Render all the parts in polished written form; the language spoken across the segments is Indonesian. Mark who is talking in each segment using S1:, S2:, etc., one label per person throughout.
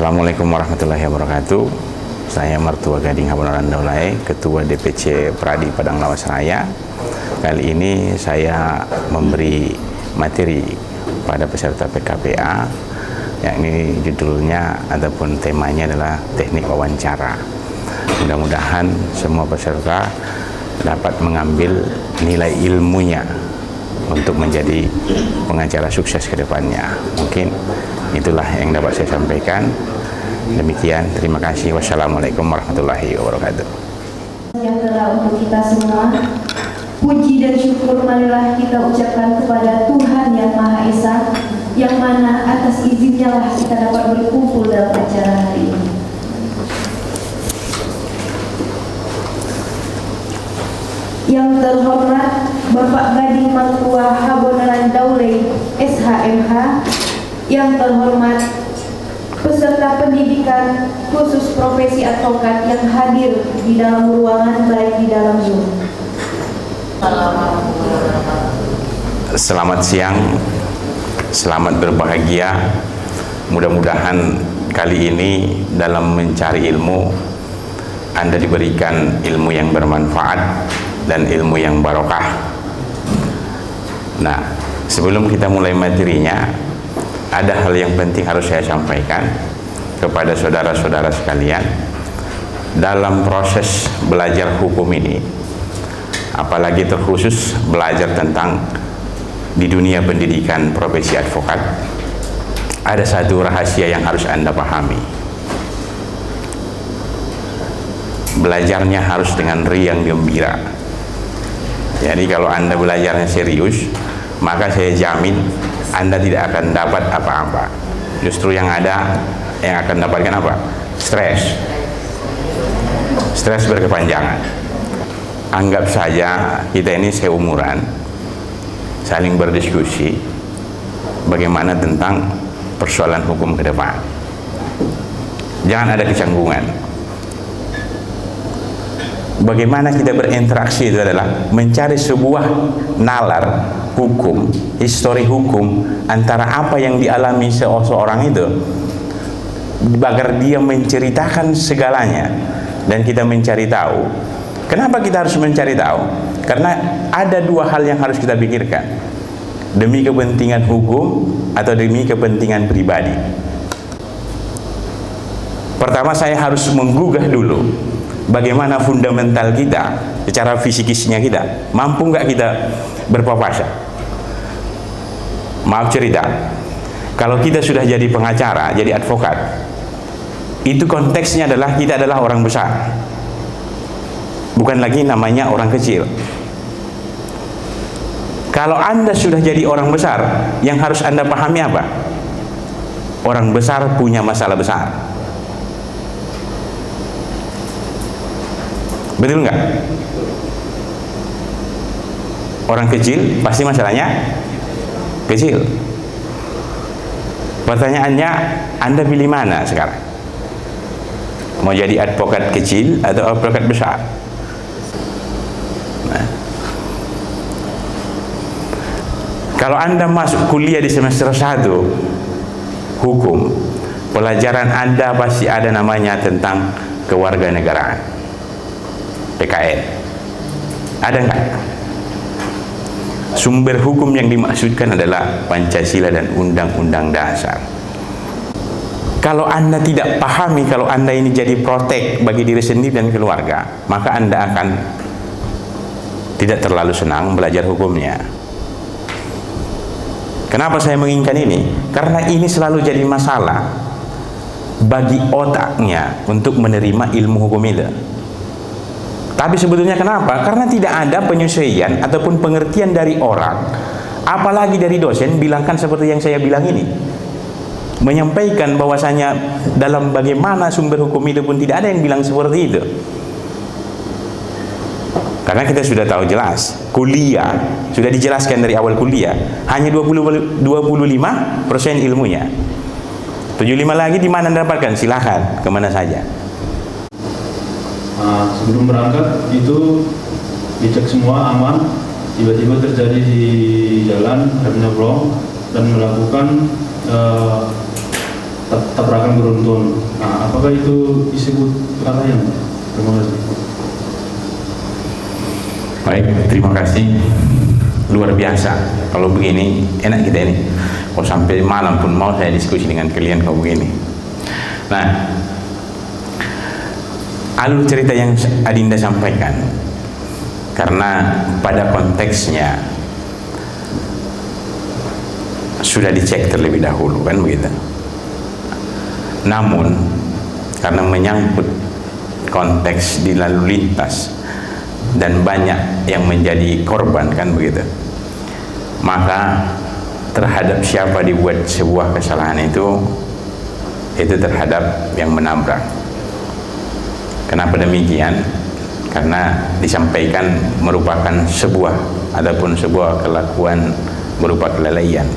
S1: Assalamualaikum warahmatullahi wabarakatuh. Saya Mertua Gading Habonaran Daulay, Ketua DPC Pradi Padang Lawas Raya. Kali ini saya memberi materi pada peserta PKPA, yakni judulnya ataupun temanya adalah teknik wawancara. Mudah-mudahan semua peserta dapat mengambil nilai ilmunya untuk menjadi pengacara sukses ke depannya. Mungkin itulah yang dapat saya sampaikan. Demikian, terima kasih. Wassalamualaikum warahmatullahi wabarakatuh.
S2: Sejahtera untuk kita semua. Puji dan syukur marilah kita ucapkan kepada Tuhan Yang Maha Esa, yang mana atas izinnya lah kita dapat berkumpul dalam acara hari ini. Yang terhormat Bapak Gading Mertua Habonaran Daulay SHMH, yang terhormat peserta pendidikan khusus profesi advokat yang hadir di dalam ruangan baik di dalam Zoom.
S1: Selamat siang, selamat berbahagia. Mudah-mudahan kali ini dalam mencari ilmu Anda diberikan ilmu yang bermanfaat dan ilmu yang barokah. Nah, sebelum kita mulai materinya, ada hal yang penting harus saya sampaikan kepada saudara-saudara sekalian. Dalam proses belajar hukum ini, apalagi terkhusus belajar tentang di dunia pendidikan profesi advokat, ada satu rahasia yang harus Anda pahami. Belajarnya harus dengan riang gembira. Jadi kalau Anda belajarnya serius, maka saya jamin Anda tidak akan dapat apa-apa. Justru yang ada, yang akan dapatkan apa? Stres. Stres berkepanjangan. Anggap saja kita ini seumuran, saling berdiskusi bagaimana tentang persoalan hukum ke depan. Jangan ada kecanggungan. Bagaimana kita berinteraksi itu adalah mencari sebuah nalar hukum, histori hukum antara apa yang dialami seorang itu, agar dia menceritakan segalanya dan kita mencari tahu. Kenapa kita harus mencari tahu? Karena ada dua hal yang harus kita pikirkan, demi kepentingan hukum atau demi kepentingan pribadi. Pertama, saya harus menggugah dulu bagaimana fundamental kita secara fisikisnya, kita mampu nggak kita berpapasan. Maaf cerita, kalau kita sudah jadi pengacara, jadi advokat, itu konteksnya adalah kita adalah orang besar, bukan lagi namanya orang kecil. Kalau Anda sudah jadi orang besar, yang harus Anda pahami apa? Orang besar punya masalah besar. Betul nggak? Orang kecil pasti masalahnya kecil. Pertanyaannya, Anda pilih mana sekarang? Mau jadi advokat kecil atau advokat besar? Nah, kalau Anda masuk kuliah di semester 1 hukum, pelajaran Anda pasti ada namanya tentang kewarganegaraan, PKN. Ada nggak? Sumber hukum yang dimaksudkan adalah Pancasila dan Undang-Undang Dasar. Kalau Anda tidak pahami, kalau Anda ini jadi protek bagi diri sendiri dan keluarga, maka Anda akan tidak terlalu senang belajar hukumnya. Kenapa saya menginginkan ini? Karena ini selalu jadi masalah bagi otaknya untuk menerima ilmu hukum itu. Tapi sebetulnya kenapa? Karena tidak ada penyesuaian ataupun pengertian dari orang, apalagi dari dosen, bilangkan seperti yang saya bilang ini, menyampaikan bahwasanya dalam bagaimana sumber hukum itu pun tidak ada yang bilang seperti itu. Karena kita sudah tahu jelas, kuliah sudah dijelaskan dari awal kuliah, hanya 25% ilmunya. 75 lagi di mana dapatkan? Silahkan kemana saja.
S3: Sebelum berangkat itu dicek semua aman, tiba-tiba terjadi di jalan remnya blong dan melakukan tabrakan beruntun. Nah, apakah itu disebut kelalaian? Terima kasih.
S1: Baik, terima kasih. Luar biasa. Kalau begini, enak kita ini. Kalau sampai malam pun mau saya diskusi dengan kalian kalau begini. Nah, alur cerita yang Adinda sampaikan, karena pada konteksnya sudah dicek terlebih dahulu, kan begitu. Namun, karena menyangkut konteks di lalu lintas dan banyak yang menjadi korban, kan begitu, maka terhadap siapa dibuat sebuah kesalahan itu terhadap yang menabrak. Kenapa demikian? Karena disampaikan merupakan sebuah kelakuan berupa kelalaian.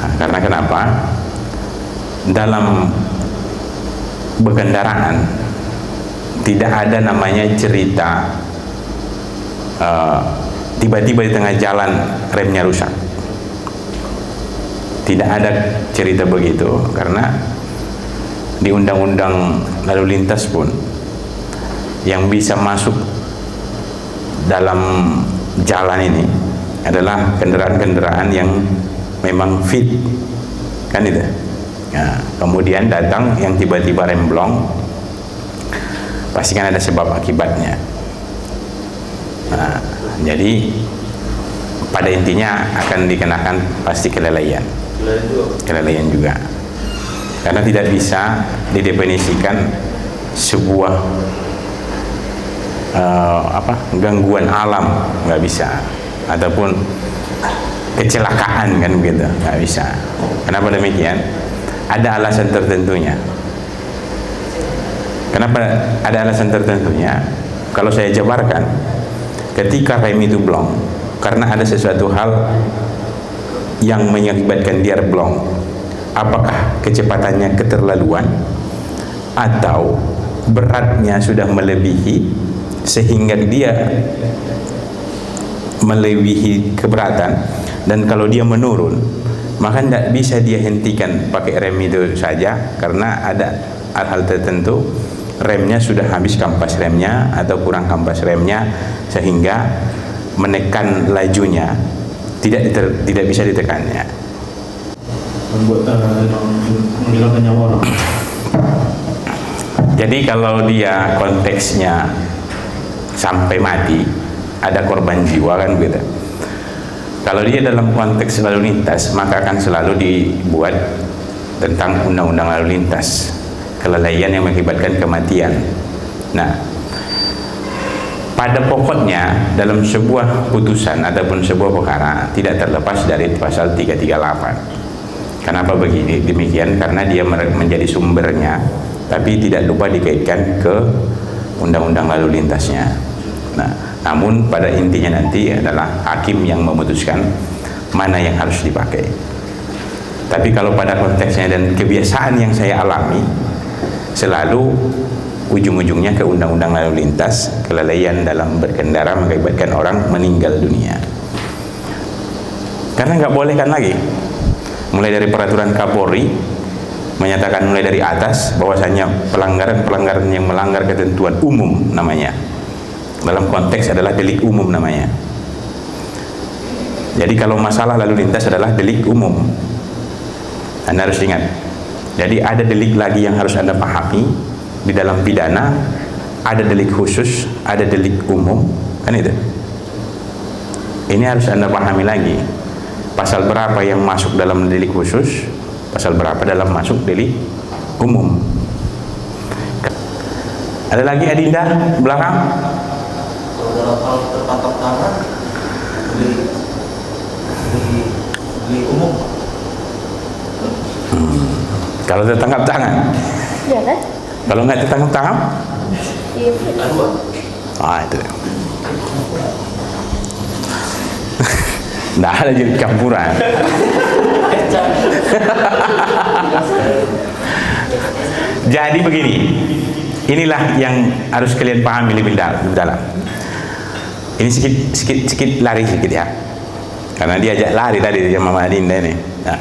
S1: Nah, karena kenapa? Dalam berkendaraan tidak ada namanya cerita tiba-tiba di tengah jalan remnya rusak. Tidak ada cerita begitu, karena di undang-undang lalu lintas pun yang bisa masuk dalam jalan ini adalah kendaraan-kendaraan yang memang fit, kan itu. Nah, kemudian datang yang tiba-tiba remblong, pasti kan ada sebab akibatnya. Nah, jadi pada intinya akan dikenakan pasti kelalaian juga, karena tidak bisa didefinisikan sebuah gangguan alam, nggak bisa, ataupun kecelakaan, kan begitu, nggak bisa. Kenapa demikian? Ada alasan tertentunya. Kenapa ada alasan tertentunya? Kalau saya jabarkan, ketika rem itu blong, karena ada sesuatu hal yang mengakibatkan dia blong, apakah kecepatannya keterlaluan atau beratnya sudah melebihi sehingga dia melebihi keberatan, dan kalau dia menurun maka tidak bisa dia hentikan pakai rem itu saja, karena ada hal-hal tertentu remnya sudah habis kampas remnya atau kurang kampas remnya sehingga menekan lajunya tidak bisa ditekannya.
S3: Menghilangkan nyawa orang.
S1: Jadi kalau dia konteksnya sampai mati, ada korban jiwa, kan gitu. Kalau dia dalam konteks lalu lintas, maka akan selalu dibuat tentang undang-undang lalu lintas, kelalaian yang mengakibatkan kematian. Nah, pada pokoknya dalam sebuah putusan ataupun sebuah perkara tidak terlepas dari pasal 338. Kenapa begini? Demikian karena dia menjadi sumbernya, tapi tidak lupa dikaitkan ke undang-undang lalu lintasnya. Nah, namun pada intinya nanti adalah hakim yang memutuskan mana yang harus dipakai. Tapi kalau pada konteksnya dan kebiasaan yang saya alami, selalu ujung-ujungnya ke undang-undang lalu lintas, kelalaian dalam berkendara mengakibatkan orang meninggal dunia. Karena nggak boleh kan lagi, mulai dari peraturan Kapolri menyatakan mulai dari atas bahwasanya pelanggaran-pelanggaran yang melanggar ketentuan umum namanya, dalam konteks adalah delik umum namanya. Jadi kalau masalah lalu lintas adalah delik umum, Anda harus ingat. Jadi ada delik lagi yang harus Anda pahami. Di dalam pidana ada delik khusus, ada delik umum, kan itu. Ini harus Anda pahami lagi. Pasal berapa yang masuk dalam delik khusus, pasal berapa dalam masuk delik umum. Ada lagi Adinda belakang?
S4: Kalau dalam hal tertangkap tangan, delik umum.
S1: Kalau tertangkap tangan?
S2: Iya kan?
S1: Kalau nggak tertangkap tangan?
S2: Iya.
S1: Itu. Nah, ada jadi campuran. Jadi begini, inilah yang harus kalian pahami lebih dalam. Ini sedikit lari sedikit ya, karena dia ajak lari tadi dia Mama Adinda ini. Nah,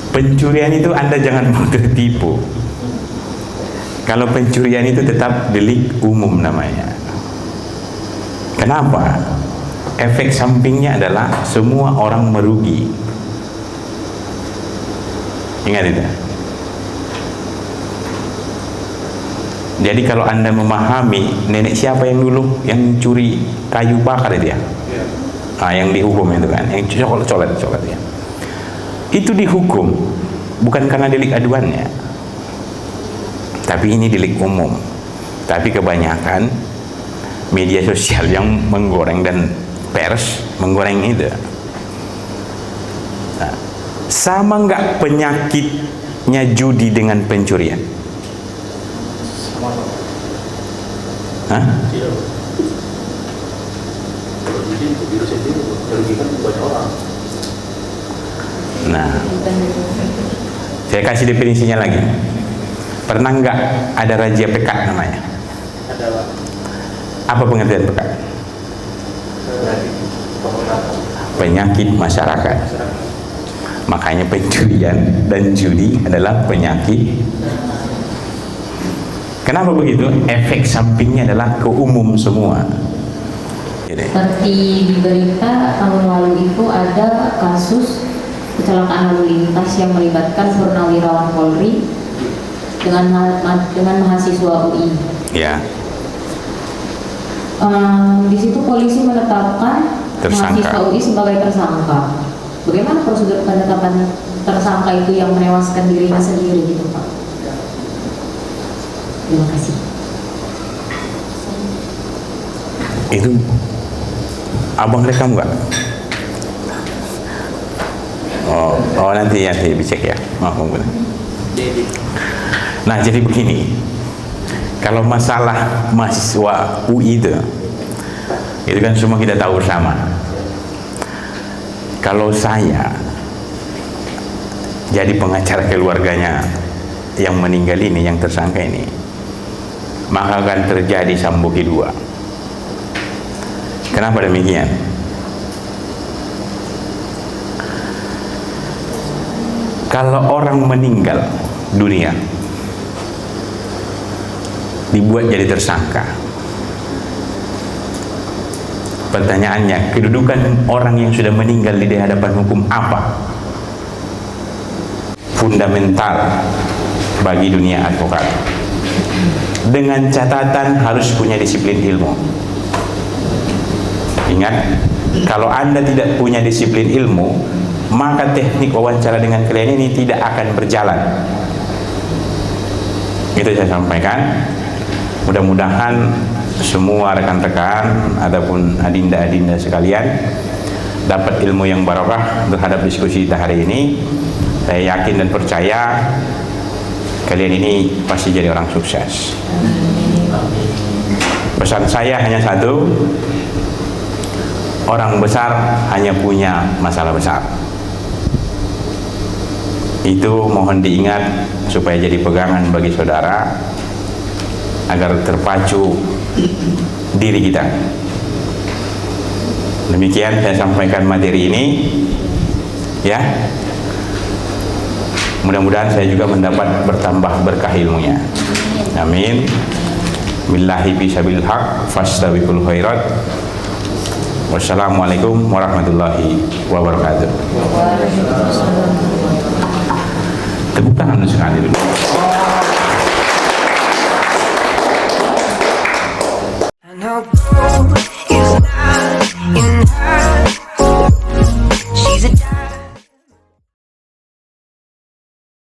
S1: Pencurian itu Anda jangan mau tertipu. Kalau pencurian itu tetap delik umum namanya. Kenapa? Efek sampingnya adalah semua orang merugi. Ingat itu. Jadi kalau Anda memahami nenek siapa yang dulu yang curi kayu bakar itu ya, yang dihukum itu kan, yang colet ya, itu dihukum bukan karena delik aduannya, tapi ini delik umum. Tapi kebanyakan media sosial yang menggoreng dan pers menggoreng itu. Nah, sama nggak penyakitnya judi dengan pencurian? Hah?
S3: Tidak. Kalau judi itu virus itu merugikan banyak orang.
S1: Nah, saya kasih definisinya lagi. Pernah nggak ada razia pekat namanya?
S3: Ada Pak.
S1: Apa pengertian pekat? Penyakit masyarakat. Makanya pencurian dan judi adalah penyakit. Kenapa begitu? Efek sampingnya adalah ke umum semua.
S5: Seperti di berita tahun lalu itu ada kasus kecelakaan lalu lintas yang melibatkan purnawirawan Polri dengan mahasiswa UI.
S1: Ya.
S5: Di situ polisi menetapkan
S1: Tersangka.
S5: mahasiswa UI sebagai tersangka. Bagaimana prosedur penetapan tersangka itu yang menewaskan dirinya sendiri gitu Pak? Terima kasih.
S1: Itu abang rekam nggak? Oh nanti dicek ya. Maaf boleh. Nah jadi begini, kalau masalah mahasiswa UI itu kan semua kita tahu bersama. Kalau saya jadi pengacara keluarganya yang meninggal ini, yang tersangka ini, maka akan terjadi sambo kedua. Kenapa demikian? Kalau orang meninggal dunia dibuat jadi tersangka, pertanyaannya, kedudukan orang yang sudah meninggal di hadapan hukum apa? Fundamental bagi dunia advokat. Dengan catatan harus punya disiplin ilmu. Ingat, kalau Anda tidak punya disiplin ilmu, maka teknik wawancara dengan klien ini tidak akan berjalan. Itu saya sampaikan. Mudah-mudahan semua rekan-rekan ataupun adinda-adinda sekalian dapat ilmu yang barokah terhadap diskusi kita hari ini. Saya yakin dan percaya kalian ini pasti jadi orang sukses. Pesan saya hanya satu, orang besar hanya punya masalah besar. Itu mohon diingat supaya jadi pegangan bagi saudara agar terpacu diri kita. Demikian saya sampaikan materi ini ya. Mudah-mudahan saya juga mendapat bertambah berkah ilmunya. Amin. Billahi bisabil haq fastabiqul khairat. Wassalamualaikum warahmatullahi wabarakatuh. Tepuk tangan sekali dulu.